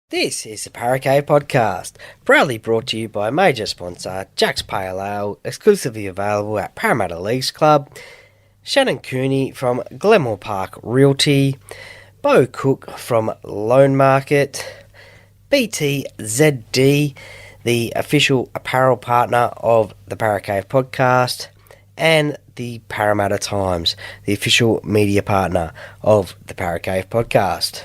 This is the Paracave Podcast, proudly brought to you by major sponsor Jack's Pale Ale, exclusively available at Parramatta Leagues Club, Shannon Cooney from Glenmore Park Realty, Bo Cook from Loan Market, BTZD, the official apparel partner of the Paracave Podcast, and the Parramatta Times, the official media partner of the Paracave Podcast.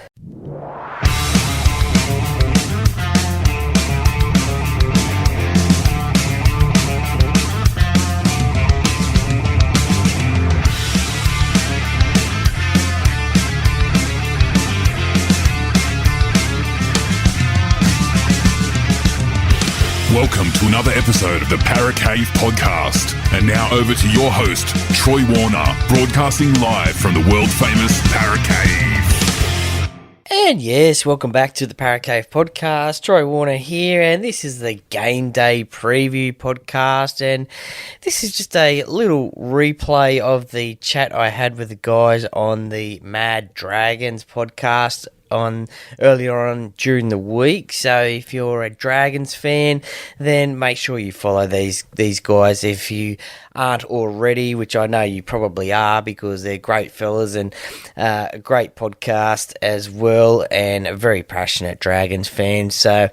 Welcome to another episode of the Paracave Podcast. And now over to your host, Troy Warner, broadcasting live from the world-famous Paracave. And yes, welcome back to the Paracave Podcast. Troy Warner here, and this is the Gameday preview podcast. And this is just a little replay of the chat I had with the guys on the Mad Dragons podcast earlier on during the week. So if you're a Dragons fan, then make sure you follow these guys if you aren't already, which I know you probably are because they're great fellas and a great podcast as well, and a very passionate Dragons fan. So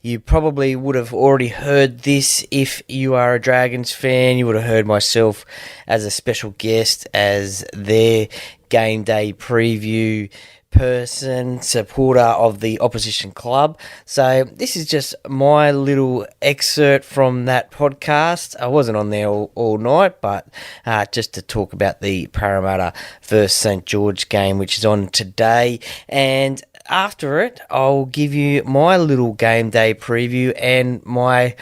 you probably would have already heard this if you are a Dragons fan. You would have heard myself as a special guest as their game day preview person, supporter of the opposition club. So this is just my little excerpt from that podcast. I wasn't on there all night, but just to talk about the Parramatta versus St. George game, which is on today. And after it, I'll give you my little game day preview and my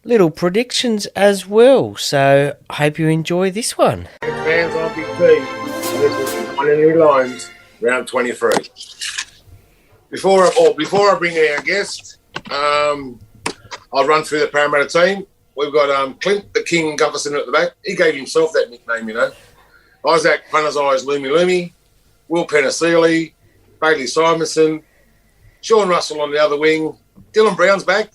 little predictions as well. So I hope you enjoy this one. Fans on Big P, this is on any lines. Round 23. Before I bring in our guest, I'll run through the Parramatta team. We've got Clint the King Gufferson at the back. He gave himself that nickname, you know. Isaac Punter's Eyes Loomy, Will Penniseely, Bailey Simonson, Sean Russell on the other wing. Dylan Brown's back.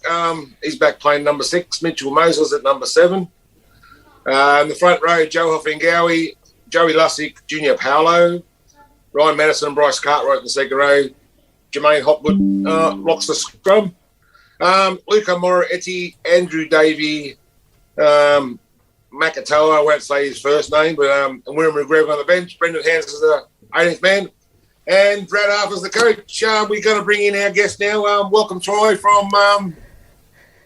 He's back playing number 6. Mitchell Moses at number 7. In the front row, Joe Hoffingawi, Joey Lussick, Junior Paolo, Ryan Madison and Bryce Cartwright in the second row. Jermaine Hopwood locks the scrum. Luca Moretti, Andrew Davey, Makatoa, I won't say his first name, but and William McGregor on the bench. Brendan Hans is the 18th man. And Brad Arthur's the coach. We're going to bring in our guest now. Welcome, Troy, from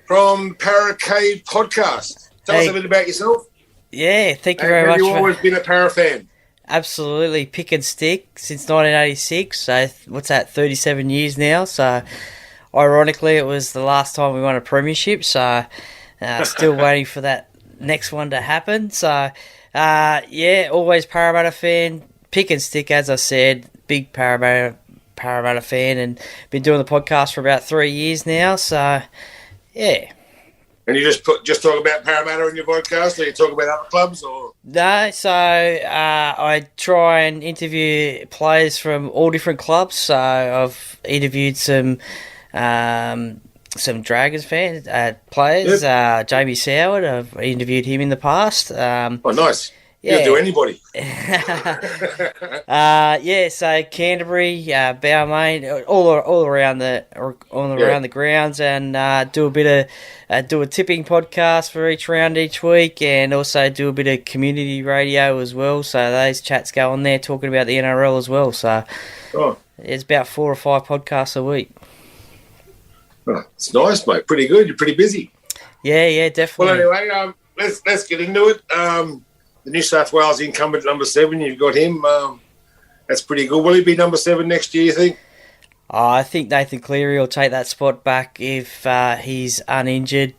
Paracave Podcast. Tell us a bit about yourself. Yeah, thank you very much. Have you always been a Para fan? Absolutely, pick and stick since 1986. So what's that? 37 years now. So ironically, it was the last time we won a premiership. So still waiting for that next one to happen. So always Parramatta fan. Pick and stick, as I said. Big Parramatta fan, and been doing the podcast for about 3 years now. So yeah. And you just talk about Parramatta in your podcast, or you talk about other clubs, or? No, so I try and interview players from all different clubs. So I've interviewed some Dragons fans, players. Yep. Jamie Soward, I've interviewed him in the past. Nice. Yeah. You'll do anybody. So Canterbury, Balmain, all around the grounds, and do a tipping podcast for each round each week, and also do a bit of community radio as well. So those chats go on there talking about the NRL as well. So it's about 4 or 5 podcasts a week. Oh, it's nice, mate. Pretty good. You're pretty busy. Yeah, definitely. Well, anyway, let's get into it. The New South Wales incumbent number 7, you've got him. That's pretty good. Will he be number 7 next year, you think? I think Nathan Cleary will take that spot back if he's uninjured.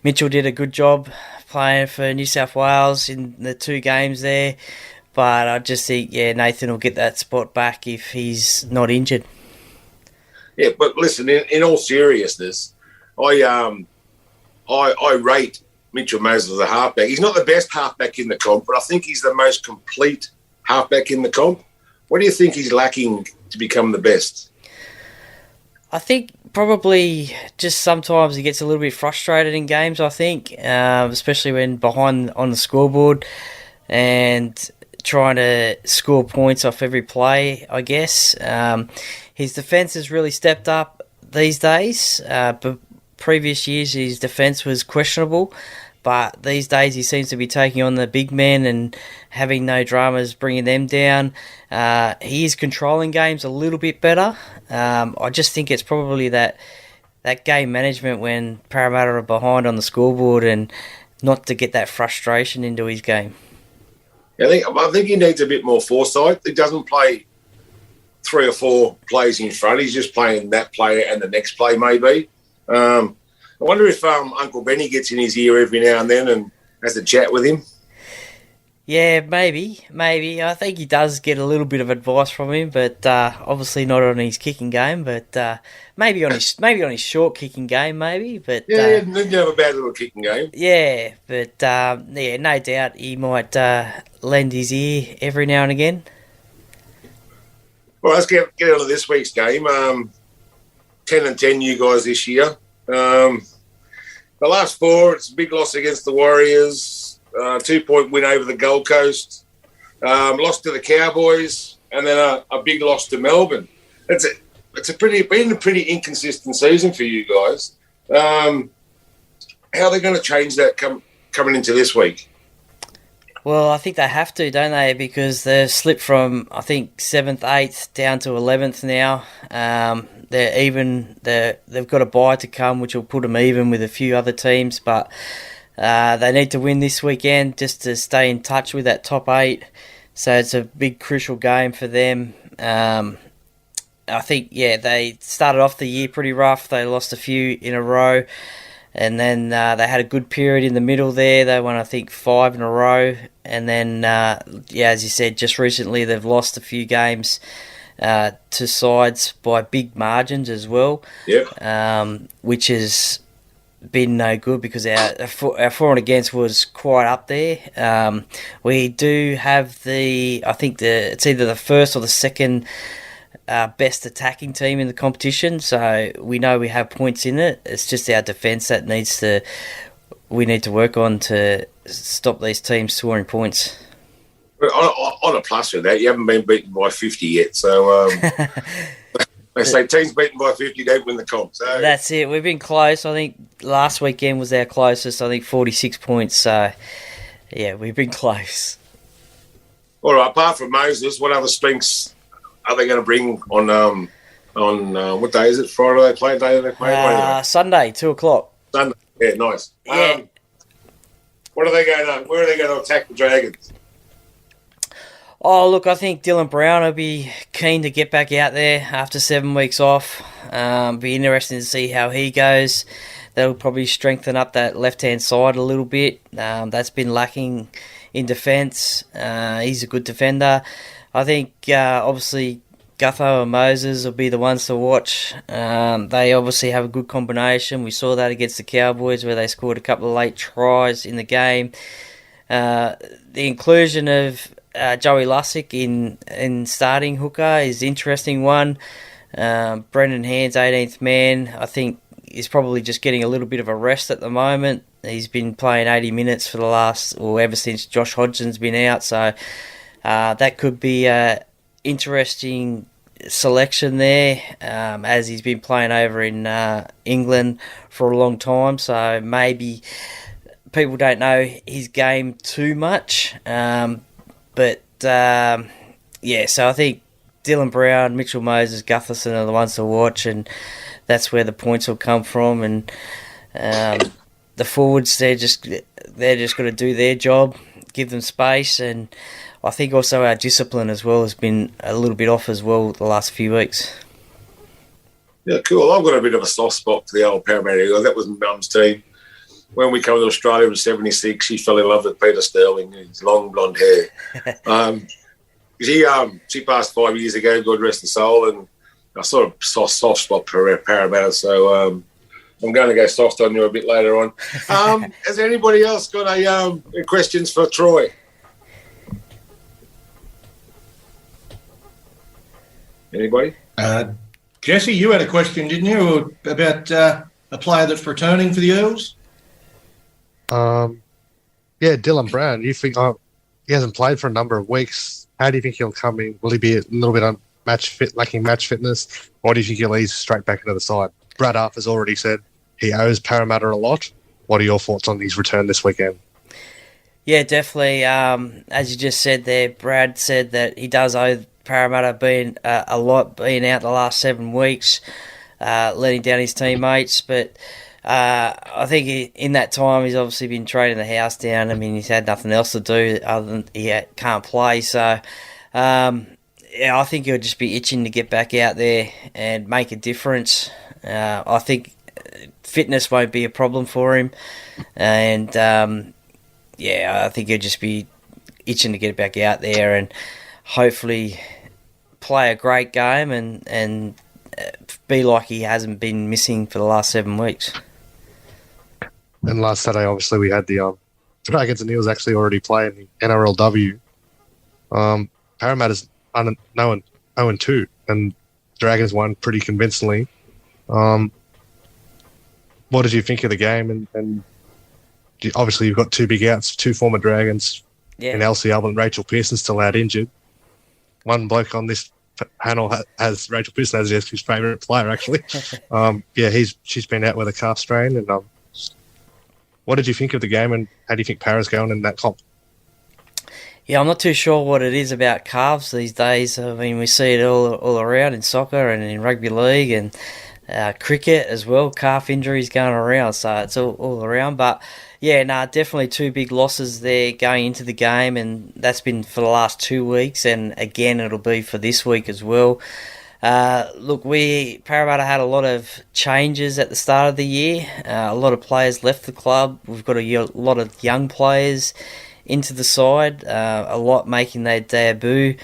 Mitchell did a good job playing for New South Wales in the 2 games there, but I just think, Nathan will get that spot back if he's not injured. Yeah, but listen, in all seriousness, I rate Mitchell Moses as a halfback. He's not the best halfback in the comp, but I think he's the most complete halfback in the comp. What do you think he's lacking to become the best? I think probably just sometimes he gets a little bit frustrated in games, I think, especially when behind on the scoreboard and trying to score points off every play, I guess. His defence has really stepped up these days, but previous years his defence was questionable. But these days he seems to be taking on the big men and having no dramas, bringing them down. He is controlling games a little bit better. I just think it's probably that game management when Parramatta are behind on the scoreboard and not to get that frustration into his game. I think he needs a bit more foresight. He doesn't play 3 or 4 plays in front. He's just playing that play and the next play maybe. I wonder if Uncle Benny gets in his ear every now and then and has a chat with him. Yeah, maybe. I think he does get a little bit of advice from him, but obviously not on his kicking game. But maybe on his short kicking game, maybe. But he didn't have a bad little kicking game. Yeah, but no doubt he might lend his ear every now and again. Well, let's get on to this week's game. 10-10, you guys this year. The last 4, it's a big loss against the Warriors, 2-point win over the Gold Coast, lost to the Cowboys, and then a big loss to Melbourne. It's been a pretty inconsistent season for you guys. How are they going to change that coming into this week? Well, I think they have to, don't they? Because they've slipped from, I think, 7th, 8th down to 11th now. They're even. They've got a bye to come, which will put them even with a few other teams. But they need to win this weekend just to stay in touch with that top 8. So it's a big, crucial game for them. I think, they started off the year pretty rough. They lost a few in a row. And then they had a good period in the middle there. They won, I think, 5 in a row. And then, as you said, just recently they've lost a few games to sides by big margins as well. Yep. Which has been no good because our for and against was quite up there. We do have it's either the first or the second best attacking team in the competition, so we know we have points in it. It's just our defence that we need to work on to stop these teams scoring points. On a plus with that, you haven't been beaten by 50 yet, so they say teams beaten by 50 don't win the comp. So that's it. We've been close. I think last weekend was our closest. I think 46 points. So yeah, we've been close. All right. Apart from Moses, what other strengths are they going to bring on what day is it? Friday they play? Day they play? Sunday, 2:00. Sunday. Yeah, nice. Yeah. Where are they going to attack the Dragons? Oh, look, I think Dylan Brown will be keen to get back out there after 7 weeks off. Be interesting to see how he goes. That'll probably strengthen up that left-hand side a little bit. That's been lacking in defence. He's a good defender. I think, obviously, Gutho and Moses will be the ones to watch. They obviously have a good combination. We saw that against the Cowboys where they scored a couple of late tries in the game. The inclusion of Joey Lussick in starting hooker is an interesting one. Brendan Hand's 18th man, I think, is probably just getting a little bit of a rest at the moment. He's been playing 80 minutes for ever since Josh Hodgson's been out, so that could be an interesting selection there, as he's been playing over in England for a long time, so maybe people don't know his game too much. So I think Dylan Brown, Mitchell Moses, Gutherson are the ones to watch, and that's where the points will come from. And the forwards, they're just going to do their job, give them space, and I think also our discipline as well has been a little bit off as well the last few weeks. Yeah, cool. I've got a bit of a soft spot for the old Parramatta Eagles. That was Mum's team. When we came to Australia in '76, she fell in love with Peter Sterling, his long blonde hair. She passed 5 years ago, God rest her soul, and I sort of saw a soft spot for Parramatta, so I'm going to go soft on you a bit later on. Has anybody else got any questions for Troy? Anybody? Jesse, you had a question, didn't you, about a player that's returning for the Eels? Yeah, Dylan Brown. You think he hasn't played for a number of weeks? How do you think he'll come in? Will he be a little bit lacking match fitness, or do you think he'll ease straight back into the side? Brad Arthur's already said he owes Parramatta a lot. What are your thoughts on his return this weekend? Yeah, definitely. As you just said there, Brad said that he does owe Parramatta being a lot, being out the last 7 weeks, letting down his teammates. But I think in that time he's obviously been trading the house down. I mean, he's had nothing else to do other than can't play. So, yeah, I think he'll just be itching to get back out there and make a difference. I think fitness won't be a problem for him. And, yeah, I think he'll just be itching to get back out there and hopefully play a great game and be like he hasn't been missing for the last 7 weeks. And last Saturday, obviously, we had the Dragons and Eels actually already playing the NRLW. Parramatta's 0-2, and Dragons won pretty convincingly. What did you think of the game? And obviously, you've got two big outs, two former Dragons, and Elsie Albert and Rachel Pearson still out injured. One bloke on this panel has Rachel Pearson as his favourite player, actually. She's been out with a calf strain. And what did you think of the game, and how do you think Para's going in that comp? Yeah, I'm not too sure what it is about calves these days. I mean, we see it all around in soccer and in rugby league and cricket as well. Calf injuries going around, so it's all around. But yeah, definitely two big losses there going into the game, and that's been for the last 2 weeks, and again it'll be for this week as well. Look, Parramatta had a lot of changes at the start of the year. A lot of players left the club. We've got a lot of young players into the side, a lot making their debut.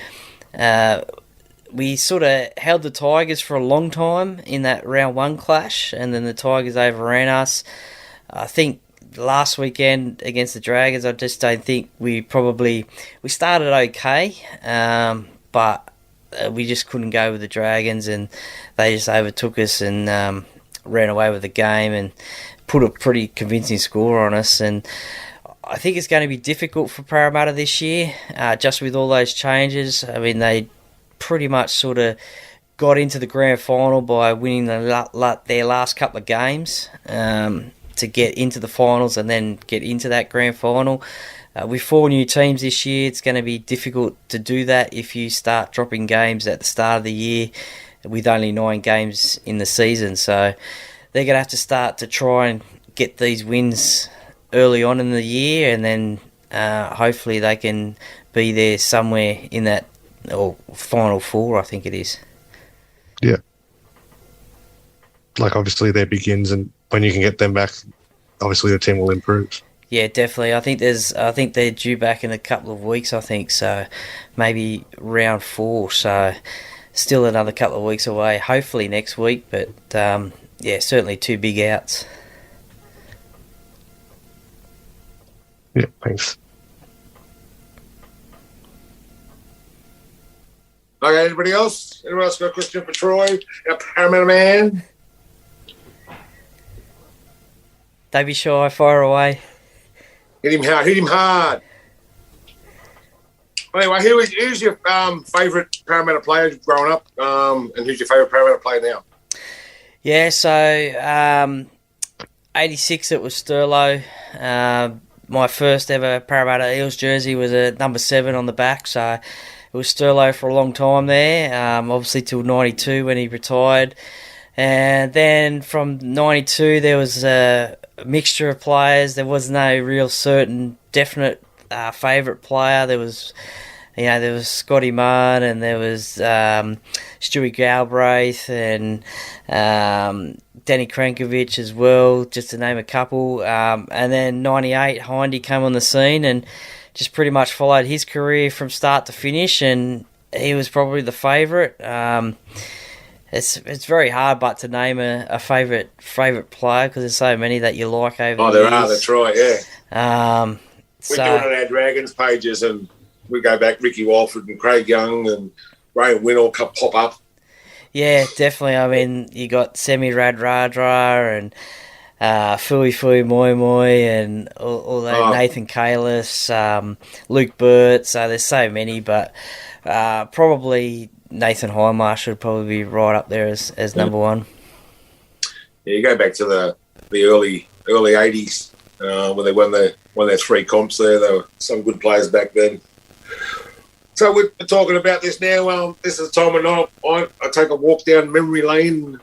We sort of held the Tigers for a long time in that round 1 clash, and then the Tigers overran us. I think last weekend against the Dragons, I just don't think we started okay, but we just couldn't go with the Dragons, and they just overtook us and ran away with the game and put a pretty convincing score on us. And I think it's going to be difficult for Parramatta this year, just with all those changes. I mean, they pretty much sort of got into the grand final by winning their last couple of games to get into the finals and then get into that grand final. With 4 new teams this year, it's going to be difficult to do that if you start dropping games at the start of the year with only 9 games in the season. So they're going to have to start to try and get these wins early on in the year, and then hopefully they can be there somewhere in that final 4, I think it is. Yeah. Like, obviously, their begins, and when you can get them back, obviously the team will improve. Yeah, definitely. I think they're due back in a couple of weeks, I think, so maybe round 4, so still another couple of weeks away, hopefully next week, but yeah, certainly 2 big outs. Yeah, thanks. Okay, anybody else? Anyone else got a question for Troy, our Parramatta man? Don't be shy, fire away. Hit him hard. Anyway, who's your favourite Parramatta player growing up, and who's your favourite Parramatta player now? Yeah, so 86 it was Sterlo. My first ever Parramatta Eels jersey was a number 7 on the back, so it was Sterlo for a long time there, obviously till 92 when he retired. And then from 92 there was a mixture of players. There was no real certain definite favourite player. There was Scotty Marn, and there was Stewie Galbraith and Danny Krankovic as well, just to name a couple. And then 98, Hindy came on the scene and just pretty much followed his career from start to finish, and he was probably the favourite. It's very hard but to name a favourite player because there's so many that you like over the years. There are, that's right, yeah. We do it on our Dragons pages, and we go back Ricky Walford and Craig Young and Ray Winnell pop up. Yeah, definitely. I mean, you got Semi Radradra and Fui Fui Moi Moi and all that, Oh, Nathan Kalis, Luke Burt. So there's so many, but probably Nathan Highmarsh should probably be right up there as number one. yeah, you go back to the early '80s when they won their three comps there. There were some good players back then. So we're talking about this now. This is the time when I take a walk down memory lane.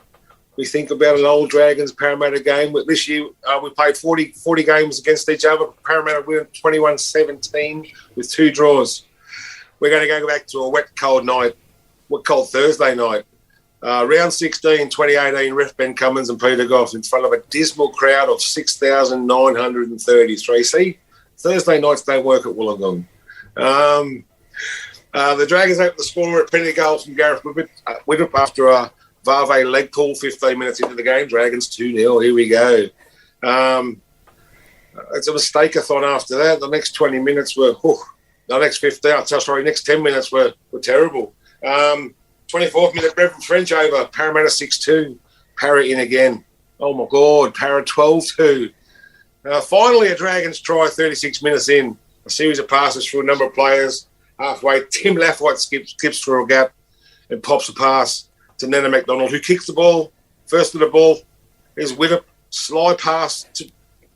We think about an old Dragons Parramatta game. This year we played 40 games against each other. Parramatta win 21-17 with 2 draws. We're going to go back to a wet, cold Thursday night. Round 16, 2018, Ref Ben Cummins and Peter Goff in front of a dismal crowd of 6,933. See, Thursday nights don't work at Wollongong. The Dragons opened the score at penalty goal from Gareth Widdop after a Vave leg pull 15 minutes into the game. Dragons 2-0. Here we go. It's a mistake-a-thon after that. The next 20 minutes were... next 10 minutes were terrible. 24th minute, Brevin French over. Parramatta 6-2. Parra in again. Oh, my God. Parra 12-2. Finally, a Dragons try 36 minutes in. A series of passes through a number of players. Halfway, Tim Lathwaite skips through a gap and pops a pass to Nana McDonald, who kicks the ball. First to the ball is Widdop. Slide pass to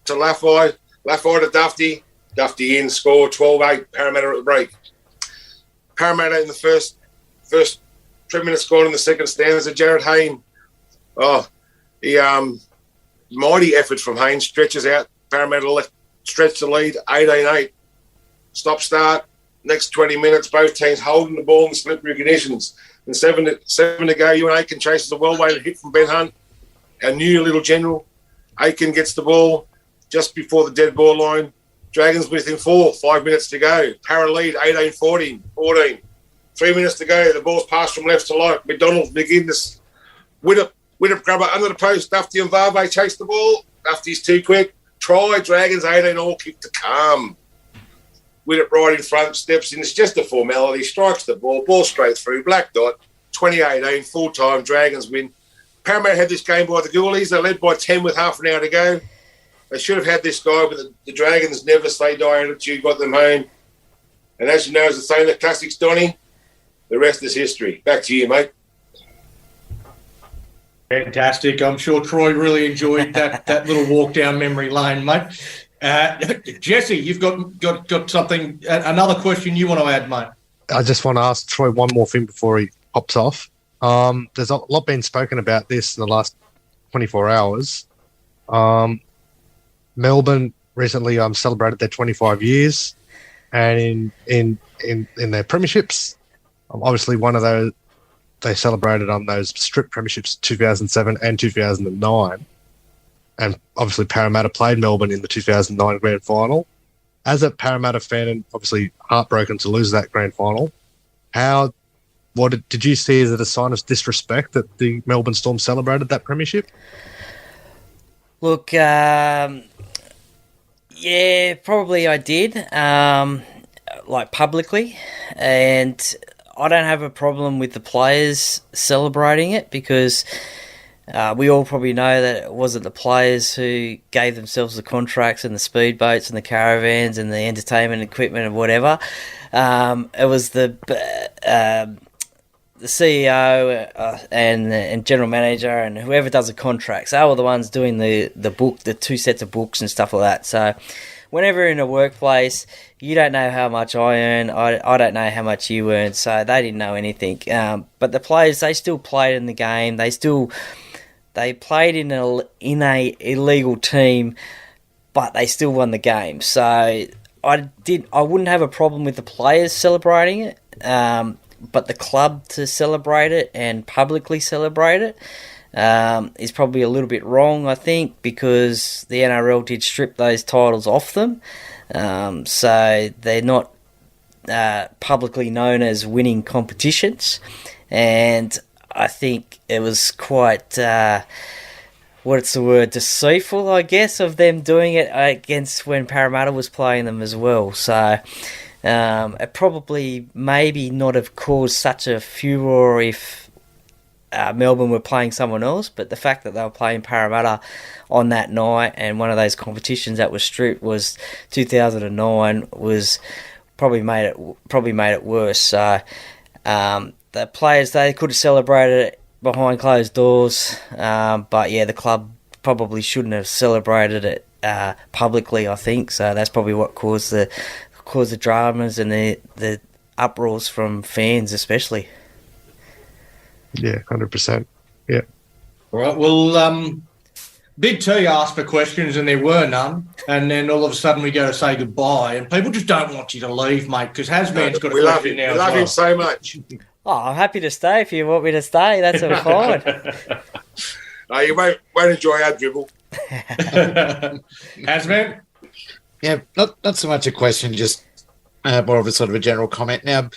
Lathwaite. Lathwaite to Dufty. Dufty in, score 12-8. Parramatta at the break. Parramatta in the first 3 minutes gone in the second stanza. Jared Hayne. Mighty effort from Hayne. Stretches out. Parramatta stretch the lead. 18-8. Stop start. Next 20 minutes, both teams holding the ball in slippery conditions. And 7 to go, Ewan Aiken chases a well-weighted hit from Ben Hunt, our new little general. Aiken gets the ball just before the dead ball line. Dragons within 4, 5 minutes to go. Parra lead, 18-14. 3 minutes to go. The ball's passed from left to right. McDonald, McGuinness, Widdop grabber under the post. Dufty and Vave chase the ball. Dufty's too quick. Try, Dragons 18-all, kick to calm. Widdop right in front, steps in. It's just a formality. Strikes the ball straight through. Black dot, 2018, full-time. Dragons win. Parramatta had this game by the Ghoulies. They led by 10 with half an hour to go. They should have had this guy, but the Dragons never say die attitude, got them home. And as you know, as the saying, the classics, Donny, the rest is history. Back to you, mate. Fantastic. I'm sure Troy really enjoyed that little walk down memory lane, mate. Jesse, you've got something, another question you want to add, mate? I just want to ask Troy one more thing before he pops off. There's a lot been spoken about this in the last 24 hours. Melbourne recently celebrated their 25 years, and in their premierships, obviously one of those they celebrated on those strip premierships 2007 and 2009, and obviously Parramatta played Melbourne in the 2009 grand final. As a Parramatta fan, and obviously heartbroken to lose that grand final, did you see as a sign of disrespect that the Melbourne Storm celebrated that premiership? Look, yeah, probably I did, like publicly, and I don't have a problem with the players celebrating it because we all probably know that it wasn't the players who gave themselves the contracts and the speedboats and the caravans and the entertainment equipment and whatever. It was the CEO and general manager and whoever does the contracts. They were the ones doing the book, the 2 sets of books and stuff like that. So whenever in a workplace, you don't know how much I earn, I don't know how much you earn, so they didn't know anything. But the players, they still played in the game. They played in a illegal team, but they still won the game. So I wouldn't have a problem with the players celebrating it, but the club to celebrate it and publicly celebrate it is probably a little bit wrong, I think, because the NRL did strip those titles off them. So they're not publicly known as winning competitions. And I think it was quite, deceitful, I guess, of them doing it against when Parramatta was playing them as well. So it probably maybe not have caused such a furore if Melbourne were playing someone else, but the fact that they were playing Parramatta on that night and one of those competitions that was stripped was 2009 was probably made it worse. So the players, they could have celebrated it behind closed doors, but yeah, the club probably shouldn't have celebrated it publicly, I think. So that's probably what caused the dramas and the uproars from fans, especially. Yeah, 100%. Yeah. All right. Well, Big T asked for questions and there were none. And then all of a sudden we go to say goodbye and people just don't want you to leave, mate, because Hasman's got a question now. We love him so much. Oh, I'm happy to stay if you want me to stay. That's all fine. You won't enjoy our dribble. Hasman? Yeah, not so much a question, just more of a sort of a general comment. Now,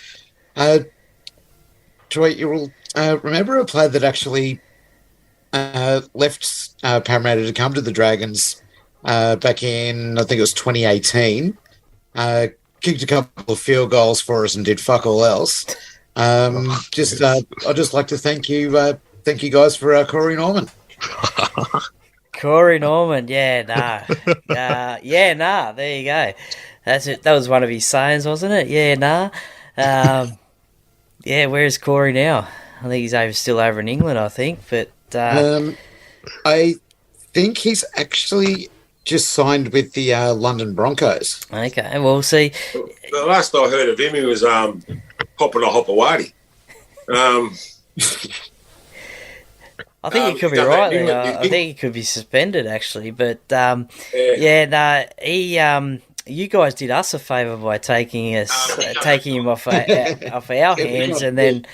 Troy, you will remember a player that actually left Parramatta to come to the Dragons back in, I think it was 2018. Kicked a couple of field goals for us and did fuck all else. I'd just like to thank you guys for Corey Norman. Corey Norman, yeah, nah. There you go. That's it. That was one of his sayings, wasn't it? Yeah, nah. Yeah, where's Corey now? I think he's still over in England, I think. But I think he's actually just signed with the London Broncos. Okay, well, see. The last I heard of him, he was hopping a hopawati. I think he could be right there. I think he could be suspended, actually. But, you guys did us a favour by taking him off our hands, and then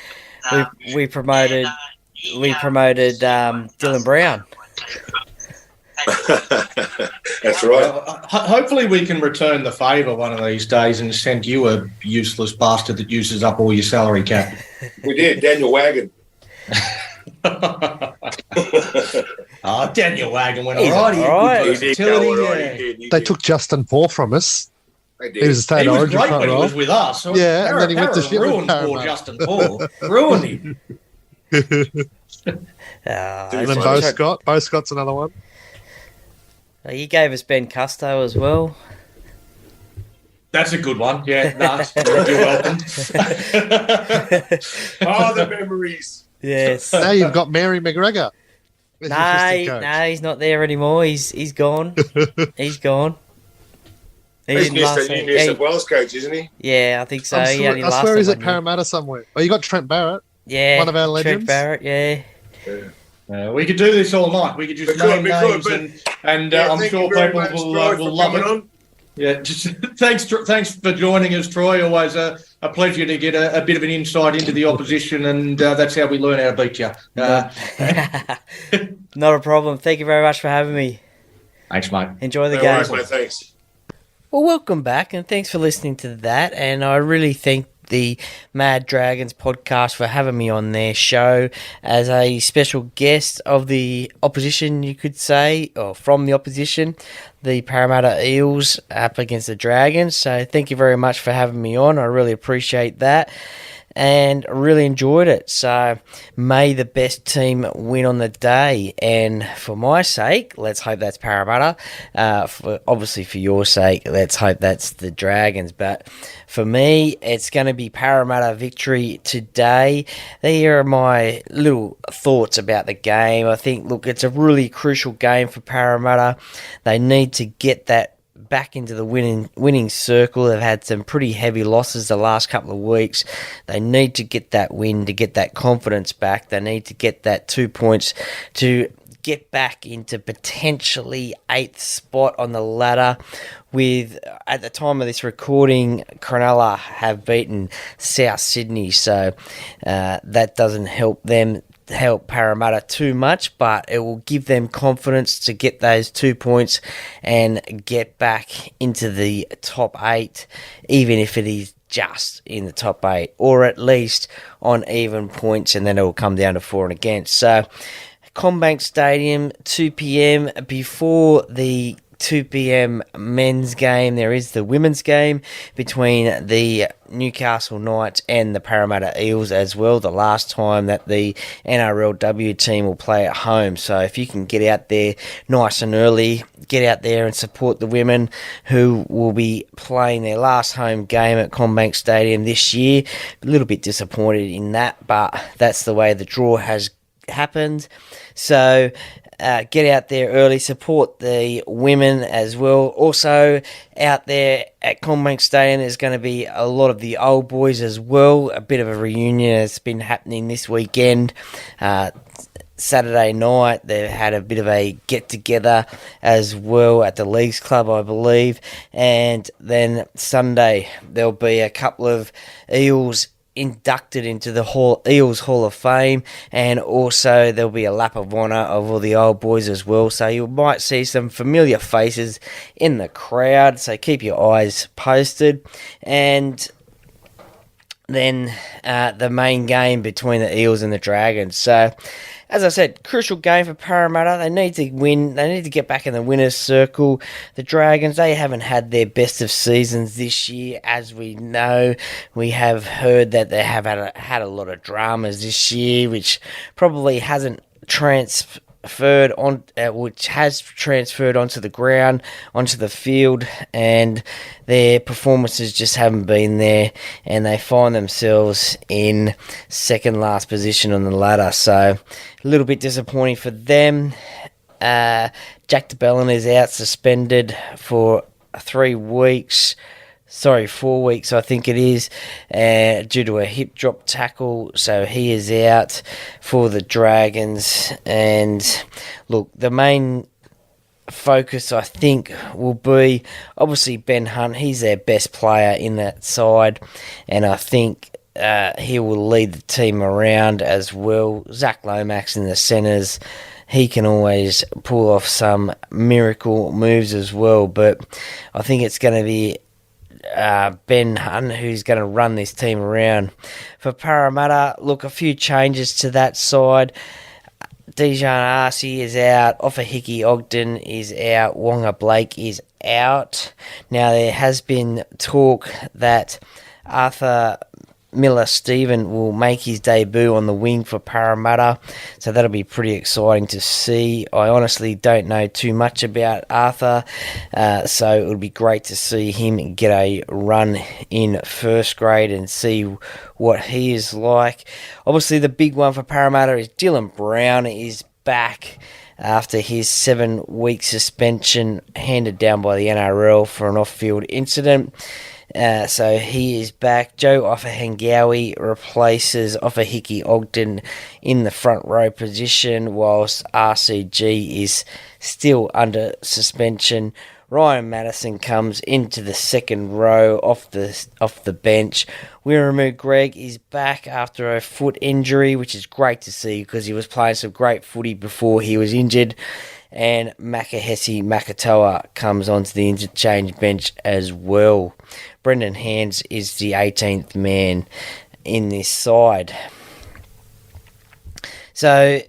we promoted Dylan Brown. That's right. Hopefully we can return the favour one of these days and send you a useless bastard that uses up all your salary cap. We did, Daniel Wagon. Daniel Wagon went He's all right. They took Justin Paul from us. They He was a did. state He was origin great front when he row. was with us. Yeah, and then he went to shit with ruined poor Parramatta. Justin Paul. Ruined him. And then Bo Scott's another one. He gave us Ben Custo as well. That's a good one. Yeah, you're welcome. Oh, the memories. Yes. Now you've got Mary McGregor. as your assistant coach. No, he's not there anymore. He's gone. He's gone. He's New South Wales coach, isn't he? Yeah, I think so. I swear he's at Parramatta somewhere. Oh, you got Trent Barrett. Yeah, one of our legends. Trent Barrett, yeah. We could do this all night. We could just name names, and I'm sure people will love it. On. Yeah, thanks for joining us, Troy. Always a pleasure to get a bit of an insight into the opposition, and that's how we learn how to beat you. Not a problem. Thank you very much for having me. Thanks, mate. Enjoy the No game. worries, mate. Thanks. Well, welcome back, and thanks for listening to that. And I really thank the Mad Dragons podcast for having me on their show as a special guest of the opposition, you could say, or from the opposition, the Parramatta Eels up against the Dragons. So thank you very much for having me on. I really appreciate that. And I really enjoyed it. So may the best team win on the day. And for my sake, let's hope that's Parramatta. Obviously for your sake, let's hope that's the Dragons. But for me, it's going to be Parramatta victory today. Here are my little thoughts about the game. I think, look, it's a really crucial game for Parramatta. They need to get that back into the winning circle. They've had some pretty heavy losses the last couple of weeks. They need to get that win to get that confidence back. They need to get that 2 points to get back into potentially 8th spot on the ladder. With, at the time of this recording, Cronulla have beaten South Sydney, so that doesn't help Parramatta too much, but it will give them confidence to get those 2 points and get back into the top 8, even if it is just in the top 8, or at least on even points, and then it will come down to for and against. So Commbank Stadium, 2 p.m. before the 2 p.m. men's game. There is the women's game between the Newcastle Knights and the Parramatta Eels as well. The last time that the NRLW team will play at home. So if you can get out there nice and early, get out there and support the women who will be playing their last home game at Commbank Stadium this year. A little bit disappointed in that, but that's the way the draw has happened. So get out there early, support the women as well. Also out there at Commbank Stadium, there's going to be a lot of the old boys as well. A bit of a reunion has been happening this weekend. Saturday night, they've had a bit of a get-together as well at the Leagues Club, I believe. And then Sunday, there'll be a couple of Eels inducted into the Eels Hall of Fame, and also there'll be a lap of honour of all the old boys as well. So you might see some familiar faces in the crowd, so keep your eyes posted. And then the main game between the Eels and the Dragons. So, as I said, crucial game for Parramatta. They need to win. They need to get back in the winner's circle. The Dragons, they haven't had their best of seasons this year. As we know, we have heard that they have had a lot of dramas this year, which probably hasn't transferred on, which has transferred onto the ground, onto the field, and their performances just haven't been there, and they find themselves in second last position on the ladder. So a little bit disappointing for them. Jack DeBellin is out suspended for 4 weeks, I think it is, due to a hip drop tackle. So he is out for the Dragons. And look, the main focus, I think, will be obviously Ben Hunt. He's their best player in that side, and I think he will lead the team around as well. Zach Lomax in the centres, he can always pull off some miracle moves as well, but I think it's going to be Ben Hunt who's going to run this team around. For Parramatta, look, a few changes to that side. Dijon Arcee is out, Offa Hickey Ogden is out, Wonga Blake is out. Now there has been talk that Arthur Miller-Stephen will make his debut on the wing for Parramatta, so that'll be pretty exciting to see. I honestly don't know too much about Arthur, so it would be great to see him get a run in first grade and see what he is like. Obviously the big one for Parramatta is Dylan Brown is back after his 7-week suspension handed down by the NRL for an off-field incident. So he is back. Joe Offahengawi replaces Offa Hickey Ogden in the front row position, whilst RCG is still under suspension. Ryan Madison comes into the second row off the bench. Wiramu Greg is back after a foot injury, which is great to see because he was playing some great footy before he was injured. And Makahesi Makatoa comes onto the interchange bench as well. Brendan Hands is the 18th man in this side. So,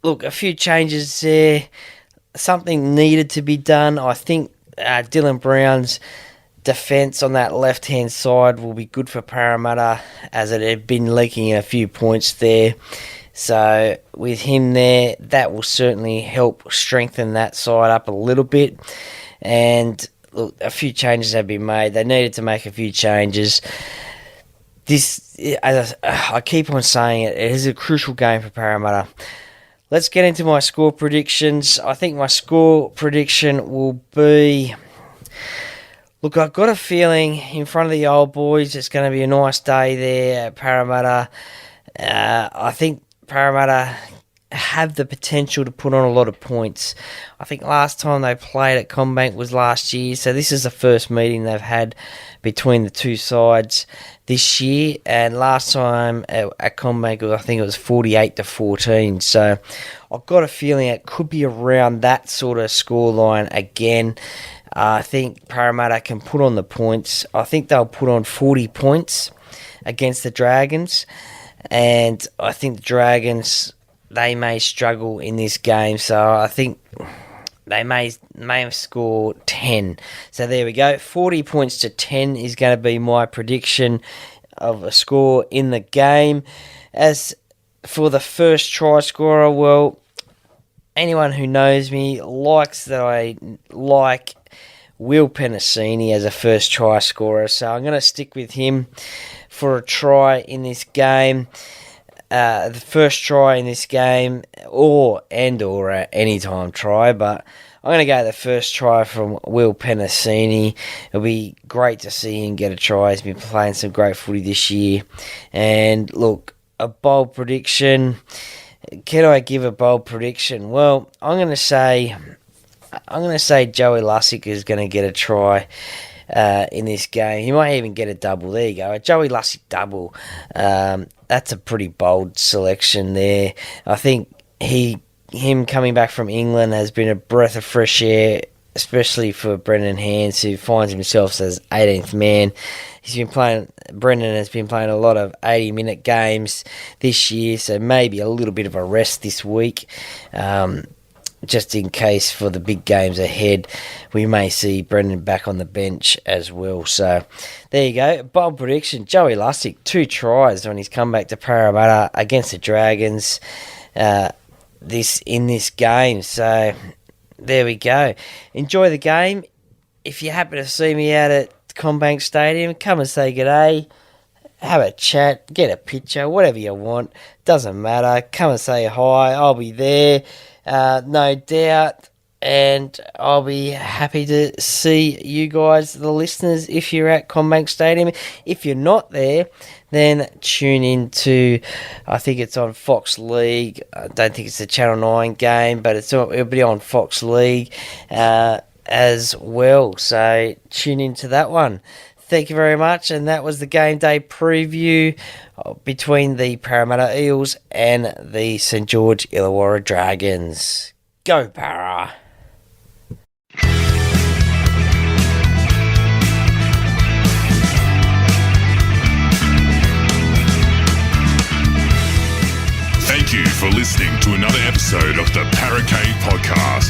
look, a few changes there. Something needed to be done. I think Dylan Brown's defence on that left-hand side will be good for Parramatta, as it had been leaking a few points there. So with him there, that will certainly help strengthen that side up a little bit. And look, a few changes have been made. They needed to make a few changes. This, as I keep on saying it, it is a crucial game for Parramatta. Let's get into my score predictions. I think my score prediction will be... Look, I've got a feeling in front of the old boys it's going to be a nice day there at Parramatta. I think Parramatta have the potential to put on a lot of points. I think last time they played at Commbank was last year, so this is the first meeting they've had between the two sides this year, and last time at Commbank, I think it was 48-14, so I've got a feeling it could be around that sort of scoreline again. I think Parramatta can put on the points. I think they'll put on 40 points against the Dragons, and I think the Dragons, they may struggle in this game. So I think they may have scored 10. So there we go. 40 points to 10 is going to be my prediction of a score in the game. As for the first try scorer, well, anyone who knows me likes that I like Will Penasini as a first try scorer. So I'm going to stick with him for a try in this game. The first try in this game, or any time try, but I'm going to go the first try from Will Penasini. It'll be great to see him get a try. He's been playing some great footy this year. And look, a bold prediction. Can I give a bold prediction? Well, I'm going to say Joey Lussick is going to get a try in this game. He might even get a double. There you go, a Joey Lussick double. That's a pretty bold selection there. I think him coming back from England has been a breath of fresh air, especially for Brendan Hands, who finds himself as 18th man. Brendan has been playing a lot of 80-minute games this year, so maybe a little bit of a rest this week. Just in case for the big games ahead, we may see Brendan back on the bench as well. So there you go. Bold prediction. Joey Lussick, 2 tries when he's come back to Parramatta against the Dragons in this game. So there we go. Enjoy the game. If you happen to see me out at Commbank Stadium, come and say g'day. Have a chat, get a picture, whatever you want. Doesn't matter. Come and say hi. I'll be there. No doubt, and I'll be happy to see you guys, the listeners, if you're at Commbank Stadium. If you're not there, then tune in to, I think it's on Fox League. I don't think it's a Channel 9 game, but it'll be on Fox League as well, so tune into that one. Thank you very much, and that was the game day preview between the Parramatta Eels and the St George Illawarra Dragons. Go Para! Thank you for listening to another episode of the Paracave Podcast.